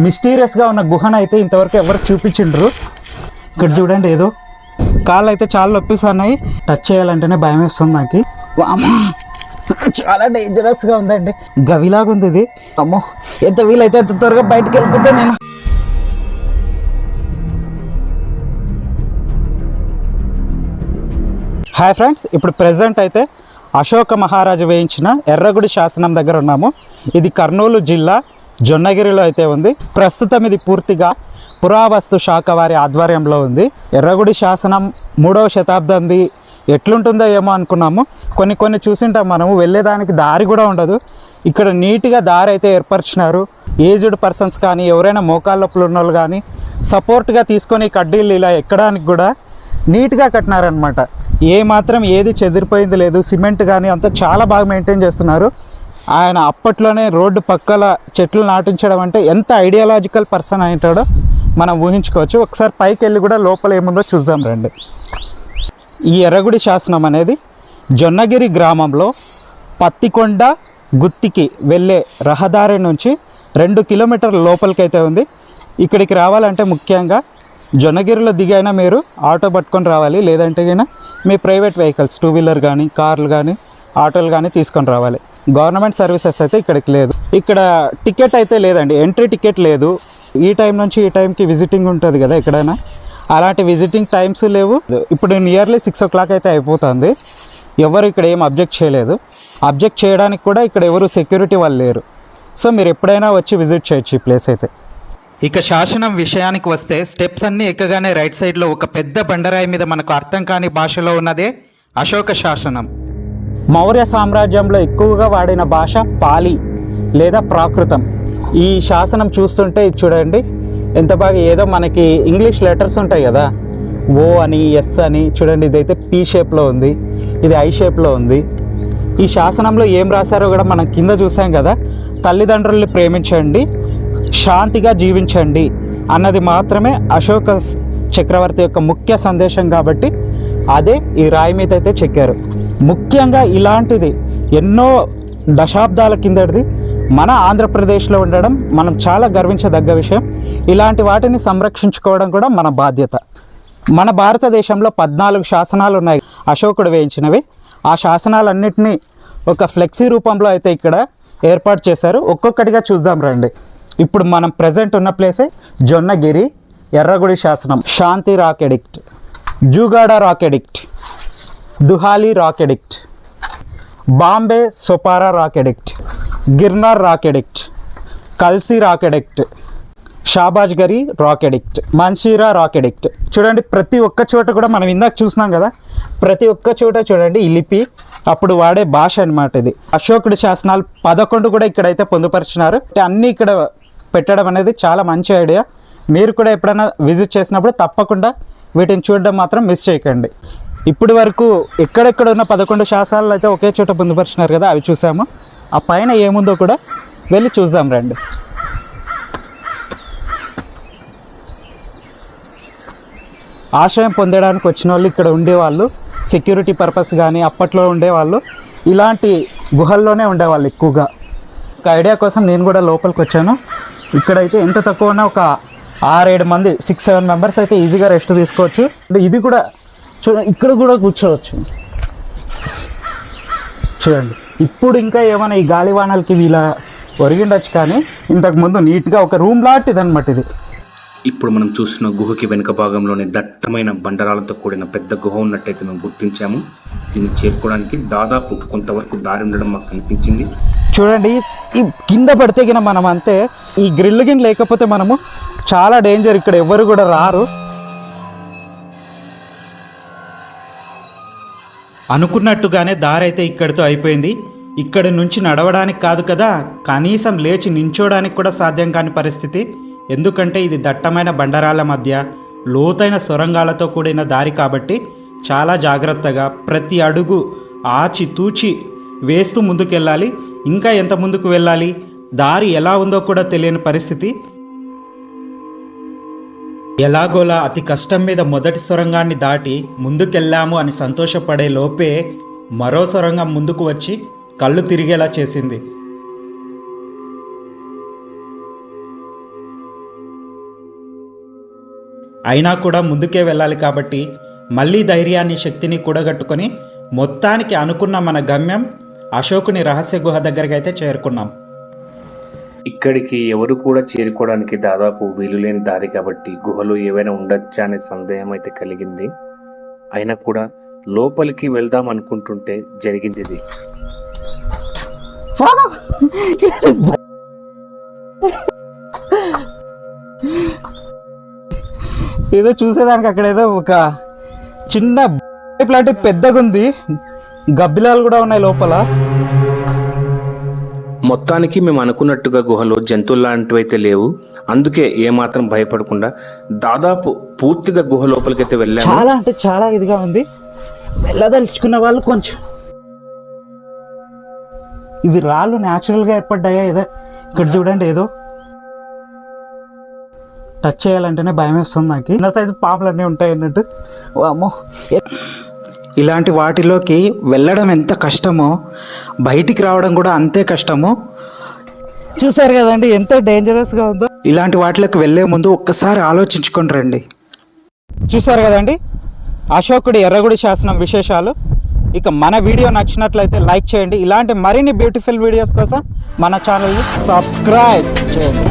మిస్టీరియస్గా ఉన్న గుహను అయితే ఇంతవరకు ఎవరు చూపించిండ్రు. ఇక్కడ చూడండి, ఏదో కాళ్ళు అయితే చాలా నొప్పిస్తున్నాయి. టచ్ చేయాలంటేనే భయం వేస్తుంది నాకు. చాలా డేంజరస్గా ఉందండి, గవిలాగా ఉంది ఇది. అమ్మో, ఎంత వీలైతే అంత త్వరగా బయటకు వెళ్ళిపోతే నేను. హాయ్ ఫ్రెండ్స్, ఇప్పుడు ప్రెజెంట్ అయితే అశోక మహారాజు వేయించిన ఎర్రగుడి శాసనం దగ్గర ఉన్నాము. ఇది కర్నూలు జిల్లా జొన్నగిరిలో అయితే ఉంది. ప్రస్తుతం ఇది పూర్తిగా పురావస్తు శాఖ వారి ఆధ్వర్యంలో ఉంది. ఎర్రగుడి శాసనం 3వ శతాబ్దంది. ఎట్లుంటుందో ఏమో అనుకున్నాము. కొన్ని చూసింటాం మనము, వెళ్ళేదానికి దారి కూడా ఉండదు. ఇక్కడ నీట్గా దారి అయితే ఏర్పరిచినారు. ఏజ్డ్ పర్సన్స్ కానీ ఎవరైనా మోకాళ్ళ నొప్పులు ఉన్న వాళ్ళు కానీ సపోర్ట్గా తీసుకొని కడ్డీలు ఇలా ఎక్కడానికి కూడా నీట్గా కట్టినారనమాట. మాత్రం ఏది చెదిరిపోయింది లేదు. సిమెంట్ కానీ అంతా చాలా బాగా మెయింటైన్ చేస్తున్నారు. ఆయన అప్పట్లోనే రోడ్డు పక్కల చెట్లు నాటించడం అంటే ఎంత ఐడియాలజికల్ పర్సన్ అయింటాడో మనం ఊహించుకోవచ్చు. ఒకసారి పైకి వెళ్ళి కూడా లోపల ఏముందో చూద్దాం రండి. ఈ ఎర్రగుడి శాసనం అనేది జొన్నగిరి గ్రామంలో పత్తికొండ గుత్తికి వెళ్ళే రహదారి నుంచి 2 కిలోమీటర్ల లోపలికైతే ఉంది. ఇక్కడికి రావాలంటే ముఖ్యంగా జొన్నగిరిలో దిగైనా మీరు ఆటో పట్టుకొని రావాలి, లేదంటే అయినా మీ ప్రైవేట్ వెహికల్స్ 2 వీలర్ కానీ కార్లు కానీ ఆటోలు కానీ తీసుకొని రావాలి. గవర్నమెంట్ సర్వీసెస్ అయితే ఇక్కడికి లేదు. ఇక్కడ టికెట్ అయితే లేదండి, ఎంట్రీ టికెట్ లేదు. ఈ టైం నుంచి ఈ టైంకి విజిటింగ్ ఉంటుంది కదా ఎక్కడైనా, అలాంటి విజిటింగ్ టైమ్స్ లేవు. ఇప్పుడు నియర్లీ 6 o'clock అయితే అయిపోతుంది. ఎవరు ఇక్కడ ఏం అబ్జెక్ట్ చేయలేదు. అబ్జెక్ట్ చేయడానికి కూడా ఇక్కడ ఎవరు సెక్యూరిటీ వాళ్ళు లేరు. సో మీరు ఎప్పుడైనా వచ్చి విజిట్ చేయొచ్చు ఈ ప్లేస్ అయితే. ఇక శాసనం విషయానికి వస్తే స్టెప్స్ అన్నీ ఎక్కగానే రైట్ సైడ్లో ఒక పెద్ద బండరాయి మీద మనకు అర్థం కాని భాషలో ఉన్నదే అశోక శాసనం. మౌర్య సామ్రాజ్యంలో ఎక్కువగా వాడిన భాష పాలి లేదా ప్రాకృతం. ఈ శాసనం చూస్తుంటే చూడండి ఎంత బాగా, ఏదో మనకి ఇంగ్లీష్ లెటర్స్ ఉంటాయి కదా, ఓ అని ఎస్ అని. చూడండి, ఇదైతే పీ షేప్లో ఉంది, ఇది ఐ షేప్లో ఉంది. ఈ శాసనంలో ఏం రాశారో కూడా మనం కింద చూసాం కదా, తల్లిదండ్రుల్ని ప్రేమించండి, శాంతిగా జీవించండి అన్నది మాత్రమే అశోక చక్రవర్తి యొక్క ముఖ్య సందేశం. కాబట్టి అదే ఈ రాయి మీద అయితే చెక్కారు. ముఖ్యంగా ఇలాంటిది ఎన్నో దశాబ్దాల కిందటిది మన ఆంధ్రప్రదేశ్లో ఉండడం మనం చాలా గర్వించదగ్గ విషయం. ఇలాంటి వాటిని సంరక్షించుకోవడం కూడా మన బాధ్యత. మన భారతదేశంలో 14 శాసనాలు ఉన్నాయి అశోకుడు వేయించినవి. ఆ శాసనాలన్నింటినీ ఒక ఫ్లెక్సీ రూపంలో అయితే ఇక్కడ ఏర్పాటు చేశారు. ఒక్కొక్కటిగా చూద్దాం రండి. ఇప్పుడు మనం ప్రజెంట్ ఉన్న ప్లేసే జొన్నగిరి ఎర్రగుడి శాసనం. శాంతి rock edict, Jaugada rock edict, Dhauli rock edict, Bombay Sopara rock edict, Girnar rock edict, Kalsi rock edict, Shahbazgarhi rock edict, Mansehra rock edict. చూడండి, ప్రతి ఒక్క చోట కూడా మనం ఇందాక చూసినాం కదా, ప్రతి ఒక్క చోట చూడండి ఈ లిపి, అప్పుడు వాడే భాష అనమాట ఇది. అశోకుడి శాసనాలు 11 కూడా ఇక్కడైతే పొందుపరిచినారు. అన్నీ ఇక్కడ పెట్టడం అనేది చాలా మంచి ఐడియా. మీరు కూడా ఎప్పుడైనా విజిట్ చేసినప్పుడు తప్పకుండా వీటిని చూడడం మాత్రం మిస్ చేయకండి. ఇప్పటి వరకు ఎక్కడెక్కడ ఉన్న 11 శాసనాలు అయితే ఒకే చోట పొందుపరిచినారు కదా, అవి చూసాము. ఆ పైన ఏముందో కూడా వెళ్ళి చూద్దాం రండి. ఆశ్రయం పొందడానికి వచ్చిన వాళ్ళు ఇక్కడ ఉండేవాళ్ళు, సెక్యూరిటీ పర్పస్ కానీ అప్పట్లో ఉండేవాళ్ళు ఇలాంటి గుహల్లోనే ఉండేవాళ్ళు ఎక్కువగా. ఒక ఐడియా కోసం నేను కూడా లోపలికి వచ్చాను. ఇక్కడైతే ఎంత తక్కువ ఉన్నా ఒక 6-7 మంది 6-7 మెంబర్స్ అయితే ఈజీగా రెస్ట్ తీసుకోవచ్చు. ఇది కూడా చూడండి, ఇక్కడ కూడా కూర్చోవచ్చు చూడండి. ఇప్పుడు ఇంకా ఏమైనా ఈ గాలివానలకి ఇలా ఒరిగిండొచ్చు, కానీ ఇంతకుముందు నీట్గా ఒక రూమ్ లాంటిది అనమాట ఇది. ఇప్పుడు మనం చూసిన గుహకి వెనుక భాగంలోనే దట్టమైన బండరాలతో కూడిన పెద్ద గుహ ఉన్నట్టయితే మేము గుర్తించాము. దీన్ని చేరుకోవడానికి దాదాపు కొంతవరకు దారి ఉండడం మాకు కనిపించింది. చూడండి, ఈ కింద పడితే గిన మనం అంతే. ఈ గ్రిల్ గిన్ లేకపోతే మనము చాలా డేంజర్. ఇక్కడ ఎవరు కూడా రారు. అనుకున్నట్టుగానే దారి అయితే ఇక్కడితో అయిపోయింది. ఇక్కడి నుంచి నడవడానికి కాదు కదా, కనీసం లేచి నించోడానికి కూడా సాధ్యం కాని పరిస్థితి. ఎందుకంటే ఇది దట్టమైన బండరాల మధ్య లోతైన సొరంగాలతో కూడిన దారి కాబట్టి చాలా జాగ్రత్తగా ప్రతి అడుగు ఆచితూచి వేస్తూ ముందుకెళ్ళాలి. ఇంకా ఎంత ముందుకు వెళ్ళాలి, దారి ఎలా ఉందో కూడా తెలియని పరిస్థితి. ఎలాగోలా అతి కష్టం మీద మొదటి సొరంగాన్ని దాటి ముందుకెళ్ళాము అని సంతోషపడే లోపే మరో సొరంగం ముందుకు వచ్చి కళ్ళు తిరిగేలా చేసింది. అయినా కూడా ముందుకే వెళ్ళాలి కాబట్టి మళ్ళీ ధైర్యాన్ని శక్తిని కూడగట్టుకొని మొత్తానికి అనుకున్న మన గమ్యం అశోకుని రహస్య గుహ దగ్గరికి అయితే చేరుకున్నాం. ఇక్కడికి ఎవరు కూడా చేరుకోవడానికి దాదాపు వీలులేని దారి కాబట్టి గుహలో ఏవైనా ఉండొచ్చా అనే సందేహం అయితే కలిగింది. అయినా కూడా లోపలికి వెళ్దాం అనుకుంటుంటే జరిగింది ఇది. ఏదో చూసేదానికి అక్కడ ఏదో ఒక చిన్న ప్లాంట్ పెద్దగా ఉంది, గబ్బిలాలు కూడా ఉన్నాయి లోపల. మొత్తానికి మేము అనుకున్నట్టుగా గుహలో జంతువులు లాంటివి అయితే లేవు. అందుకే ఏమాత్రం భయపడకుండా దాదాపు పూర్తిగా గుహ లోపలికైతే వెళ్ళాము. చాలా అంటే చాలా ఇదిగా ఉంది. వెళ్ళదలుచుకున్న వాళ్ళు కొంచెం, ఇవి రాళ్ళు న్యాచురల్గా ఏర్పడ్డాయా? ఏదో ఇక్కడ చూడండి, ఏదో టచ్ చేయాలంటేనే భయం వేస్తుంది నాకు. చిన్న సైజు పాములు అన్నీ ఉంటాయి అన్నట్టు. అమ్మో, ఇలాంటి వాటిలోకి వెళ్ళడం ఎంత కష్టమో బయటికి రావడం కూడా అంతే కష్టమో. చూసారు కదండి ఎంత డేంజరస్గా ఉందో. ఇలాంటి వాటిలోకి వెళ్ళే ముందు ఒక్కసారి ఆలోచించుకొని రండి. చూసారు కదండి అశోకుడి ఎర్రగుడి శాసనం విశేషాలు. ఇక మన వీడియో నచ్చినట్లయితే లైక్ చేయండి. ఇలాంటి మరిన్ని బ్యూటిఫుల్ వీడియోస్ కోసం మన ఛానల్ని సబ్స్క్రైబ్ చేయండి.